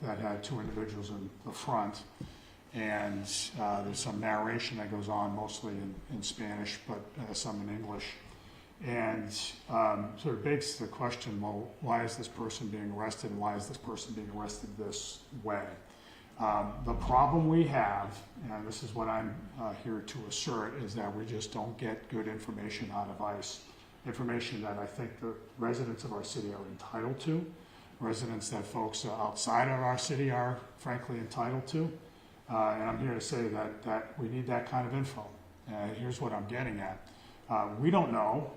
that had two individuals in the front, and there's some narration that goes on, mostly in Spanish, but some in English. And sort of begs the question, well, why is this person being arrested, and why is this person being arrested this way? The problem we have, and this is what I'm here to assert, is that we just don't get good information out of ICE. Information that I think the residents of our city are entitled to, residents that folks outside of our city are frankly entitled to. And I'm here to say that we need that kind of info. Here's what I'm getting at. We don't know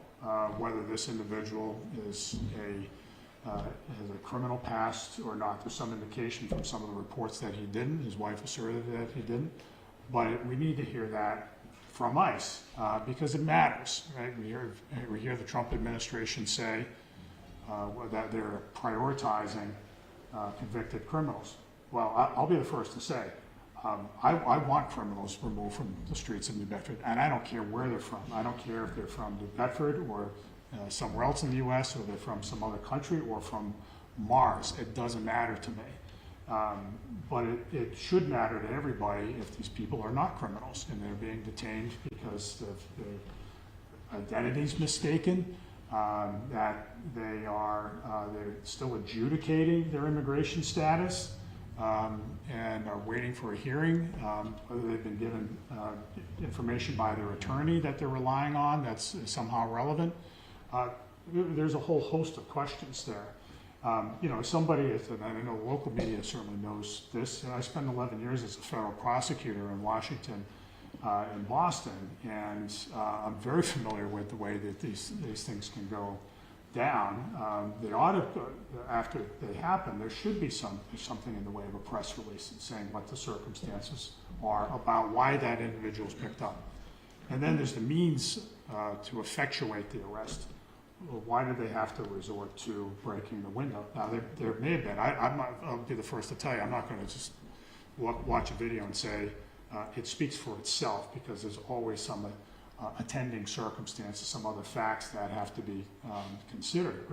whether this individual has a criminal past or not. There's some indication from some of the reports that he didn't. His wife asserted that he didn't. But we need to hear that from ICE because it matters, right? We hear the Trump administration say that they're prioritizing convicted criminals. Well, I'll be the first to say, I want criminals removed from the streets of New Bedford, and I don't care where they're from. I don't care if they're from New Bedford or somewhere else in the U.S., or they're from some other country, or from Mars. It doesn't matter to me. But it should matter to everybody if these people are not criminals and they're being detained because their identity's mistaken, that they're still adjudicating their immigration status, and are waiting for a hearing, whether they've been given information by their attorney that they're relying on that's somehow relevant. There's a whole host of questions there. You know, somebody, and I know local media certainly knows this, I spent 11 years as a federal prosecutor in Washington and Boston, and I'm very familiar with the way that these things can go down. They ought to, after they happen, there should be something in the way of a press release saying what the circumstances are about why that individual is picked up. And then there's the means to effectuate the arrest. Why do they have to resort to breaking the window? Now, there may have been. I'll be the first to tell you, I'm not going to just watch a video and say it speaks for itself, because there's always some attending circumstances, some other facts that have to be considered.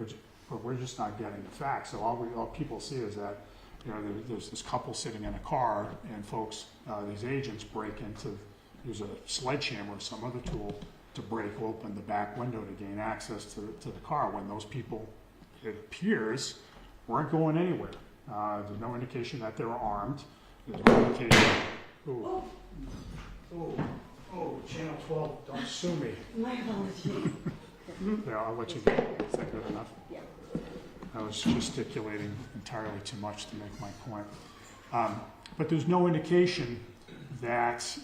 But we're just not getting the facts. So all people see is that, you know, there's this couple sitting in a car, and folks, these agents break into, use a sledgehammer or some other tool to break open the back window to gain access to the car, when those people, it appears, weren't going anywhere. There's no indication that they were armed. There's no indication. Oh, Channel 12, don't sue me. My apologies. Yeah, I'll let you go. Is that good enough? Yeah. I was gesticulating entirely too much to make my point. But there's no indication that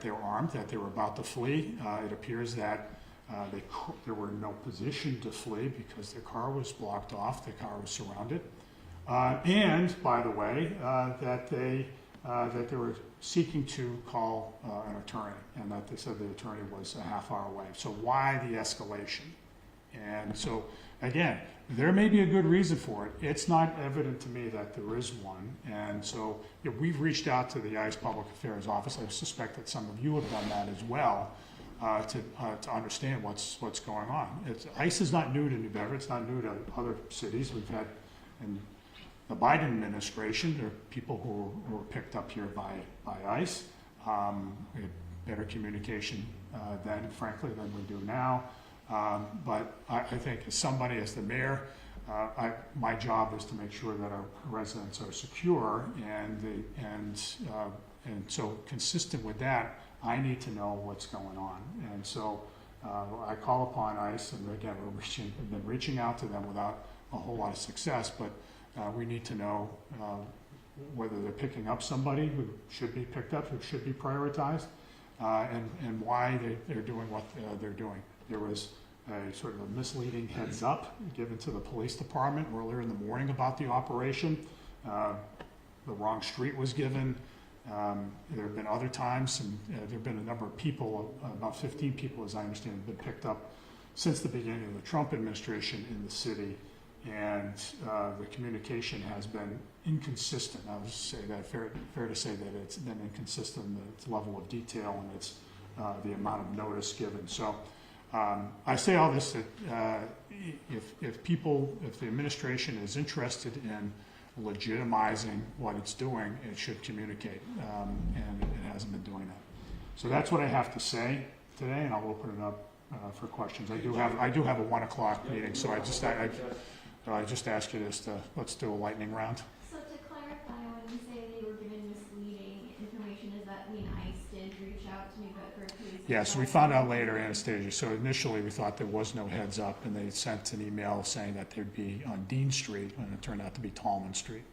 they were armed, that they were about to flee. It appears that they were in no position to flee because their car was blocked off, their car was surrounded. And, by the way, that they were seeking to call an attorney, and that they said the attorney was a half hour away. So why the escalation? And so, again, there may be a good reason for it. It's not evident to me that there is one. And so, you know, we've reached out to the ICE Public Affairs Office. I suspect that some of you have done that as well, to understand what's going on. ICE is not new to New Bedford. It's not new to other cities. We've had, in the Biden administration, there are people who were picked up here by ICE. We had better communication then, frankly, than we do now. But I think as somebody, as the mayor, my job is to make sure that our residents are secure, and so consistent with that, I need to know what's going on. And so I call upon ICE, and again, we've been reaching out to them without a whole lot of success, but we need to know whether they're picking up somebody who should be picked up, who should be prioritized, and why they're doing what they're doing. There was a sort of a misleading heads up given to the police department earlier in the morning about the operation. The wrong street was given. There have been other times, and there have been a number of people, about 15 people as I understand, have been picked up since the beginning of the Trump administration in the city, and the communication has been inconsistent. I would say that fair to say that it's been inconsistent in its level of detail and its the amount of notice given. So I say all this that if the administration is interested in legitimizing what it's doing, it should communicate, and it hasn't been doing that. So that's what I have to say today, and I'll open it up for questions. I do have a 1 o'clock meeting, so I just ask you this to, let's do a lightning round. So to clarify, when you say they were given misleading information, does that mean ICE did reach out to New Bedford Police? Yeah, so we found out later, Anastasia. So initially we thought there was no heads up, and they sent an email saying that they'd be on Dean Street, and it turned out to be Tallman Street.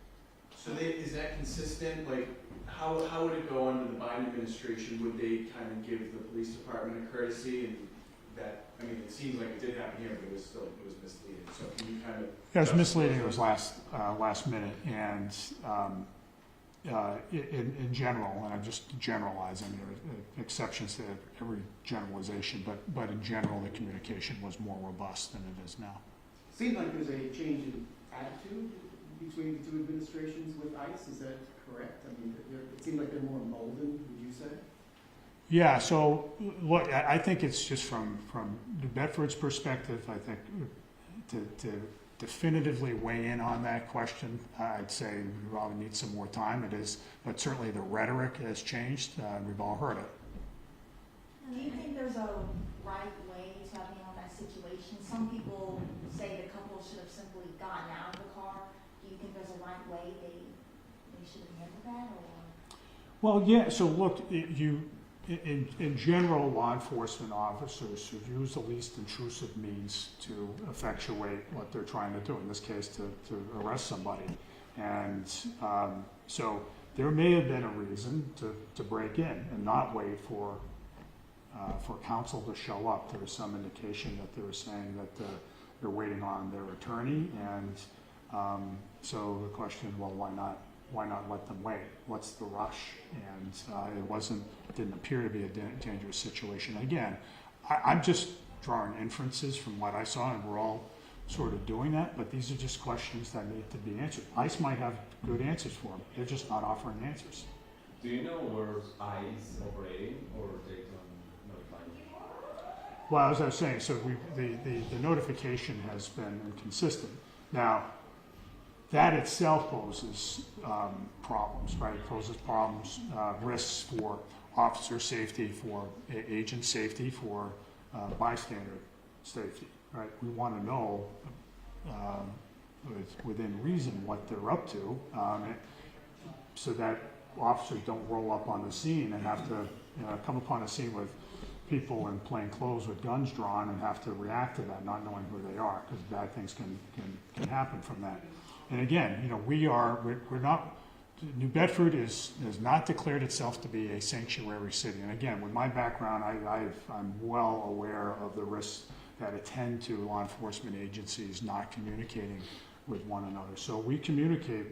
So is that consistent? Like, how would it go under the Biden administration? Would they kind of give the police department a courtesy? And that, I mean, it seems like it did happen here, but it was misleading. So can you kind of? Yeah, it was misleading. It was last minute, and in general, and I'm just generalizing, there are exceptions to every generalization, but in general, the communication was more robust than it is now. Seems like there's a change in attitude between the two administrations with ICE. Is that correct? I mean, it seems like they're more emboldened, would you say? Yeah, so look, I think it's just from New Bedford's perspective, I think to definitively weigh in on that question, I'd say we probably need some more time. It is, but certainly the rhetoric has changed. We've all heard it. Do you think there's a right way to handle that situation? Some people say the couple should have simply gotten out of the car. Do you think there's a right way they should have handled that? Or? Well, yeah, so look, in general, law enforcement officers should use the least intrusive means to effectuate what they're trying to do, in this case to arrest somebody. And so there may have been a reason to break in and not wait for counsel to show up. There was some indication that they were saying that they're waiting on their attorney, and so the question, well, why not let them wait? What's the rush? And it didn't appear to be a dangerous situation. Again, I'm just drawing inferences from what I saw, and we're all sort of doing that, but these are just questions that need to be answered. ICE might have good answers for them. They're just not offering answers. Do you know where ICE operating, or they don't notify you? Well, as I was saying, so the notification has been inconsistent. Now, that itself poses problems, right? It poses problems, risks for officer safety, for agent safety, for bystander safety, right? We want to know within reason what they're up to, so that officers don't roll up on the scene and have to come upon a scene with people in plain clothes with guns drawn and have to react to that, not knowing who they are, because bad things can happen from that. And again, we're not, New Bedford has not declared itself to be a sanctuary city. And again, with my background, I'm well aware of the risks that attend to law enforcement agencies not communicating with one another. So we communicate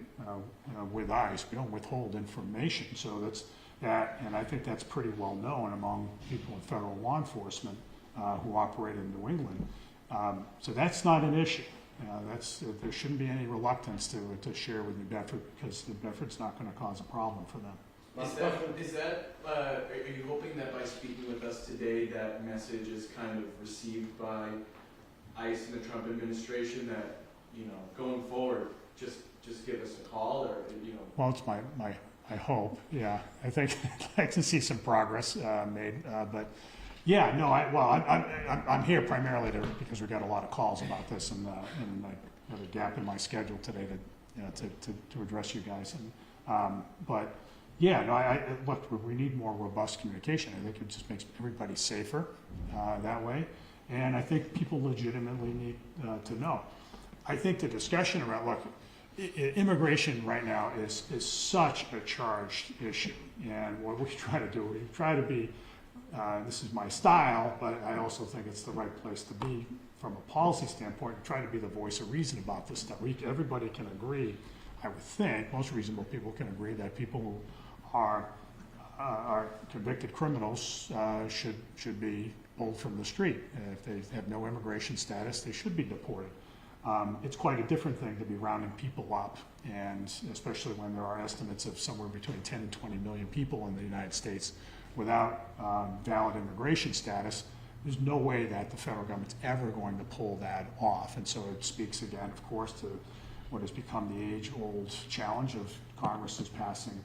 with ICE. We don't withhold information. So that's that, and I think that's pretty well known among people in federal law enforcement who operate in New England. So that's not an issue. There shouldn't be any reluctance to share with New Bedford, because New Bedford's not going to cause a problem for them. Are you hoping that by speaking with us today, that message is kind of received by ICE and the Trump administration, that, going forward, just give us a call, or, Well, it's my hope, yeah. I think I'd like to see some progress made, but yeah, no, I'm here primarily because we got a lot of calls about this, and I have a gap in my schedule today to address you guys. And but yeah, no, look, we need more robust communication. I think it just makes everybody safer that way, and I think people legitimately need to know. I think the discussion around immigration right now is such a charged issue, and what we try to do, we try to be. This is my style, but I also think it's the right place to be from a policy standpoint, and try to be the voice of reason about this stuff. Everybody can agree, I would think, most reasonable people can agree that people who are convicted criminals should be pulled from the street. If they have no immigration status, they should be deported. It's quite a different thing to be rounding people up, and especially when there are estimates of somewhere between 10 and 20 million people in the United States without valid immigration status. There's no way that the federal government's ever going to pull that off. And so it speaks again, of course, to what has become the age-old challenge of Congress is passing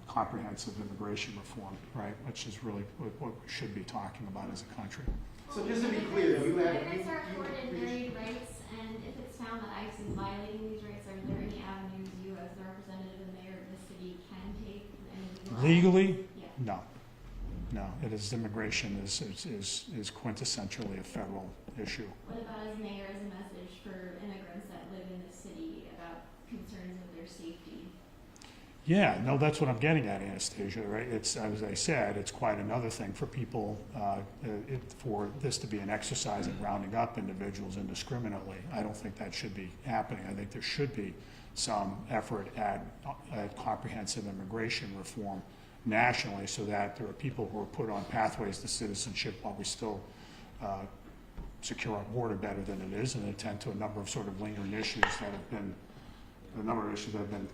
comprehensive immigration reform, right? Which is really what we should be talking about as a country. So just to be clear, you have. Immigrants are afforded married rights, and if it's found that ICE is violating these rights, are there any avenues you, as the representative and mayor of the city, can take? Any Legally, Yeah. no. No, it is, immigration is quintessentially a federal issue. What about as mayor, as a message for immigrants that live in the city about concerns with their safety? Yeah, no, that's what I'm getting at, Anastasia, right? It's, as I said, it's quite another thing for people, for this to be an exercise in rounding up individuals indiscriminately. I don't think that should be happening. I think there should be some effort at comprehensive immigration reform nationally, so that there are people who are put on pathways to citizenship while we still secure our border better than it is, and attend to a number of sort of lingering issues that have been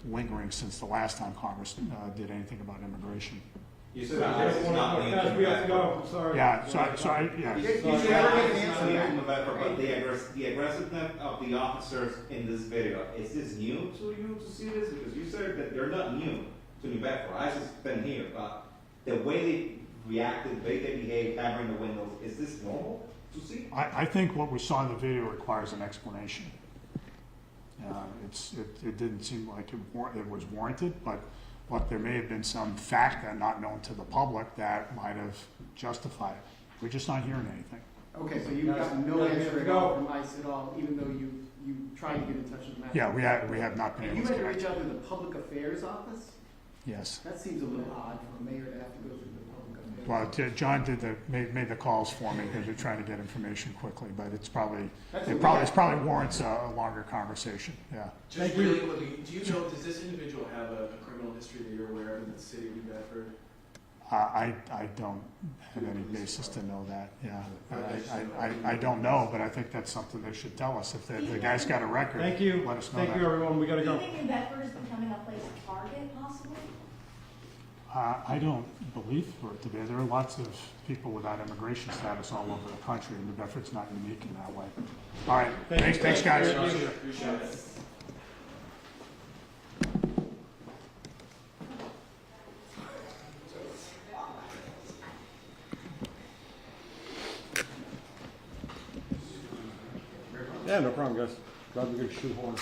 lingering since the last time Congress did anything about immigration. You said ICE is not linked to we have to go, Bedford. I'm sorry. Yeah, yeah. You You should said never get ICE an is not answer linked back. to Bedford, but the aggressiveness of the officers in this video, is this new to you to see this? Because you said that they're not new to New Bedford. ICE has been here, but the way they reacted, the way they behaved, hammering the windows, is this normal to see? I think what we saw in the video requires an explanation. It didn't seem like it was warranted, but there may have been some fact that not known to the public that might have justified it. We're just not hearing anything. Okay, so you've got no Guys, answer we at go. all from ICE at all, even though you tried to get in touch with them. Yeah, we have not been And able you to had to reach connect. out to the public affairs office? Yes. That seems a little odd for a mayor to have to go through the public affairs. Well, John made the calls for me because we're trying to get information quickly, but it's probably That's it probably warrants a longer conversation. Yeah. Just Thank you. really quickly, do you know, does this individual have a criminal history that you're aware of in the city of New Bedford? I don't have any basis to know that. Yeah. I don't know, but I think that's something they should tell us. If the guy's got a record, Thank you. let us know Thank that. you, everyone, we gotta Do you go. think New Bedford is becoming a place of target possibly? I don't believe for it to be. There are lots of people without immigration status all over the country, and New Bedford's not unique in that way. All right, Thank you. thanks, guys. Thank you. Appreciate it. Yeah, no problem, guys. Glad we could shoehorn.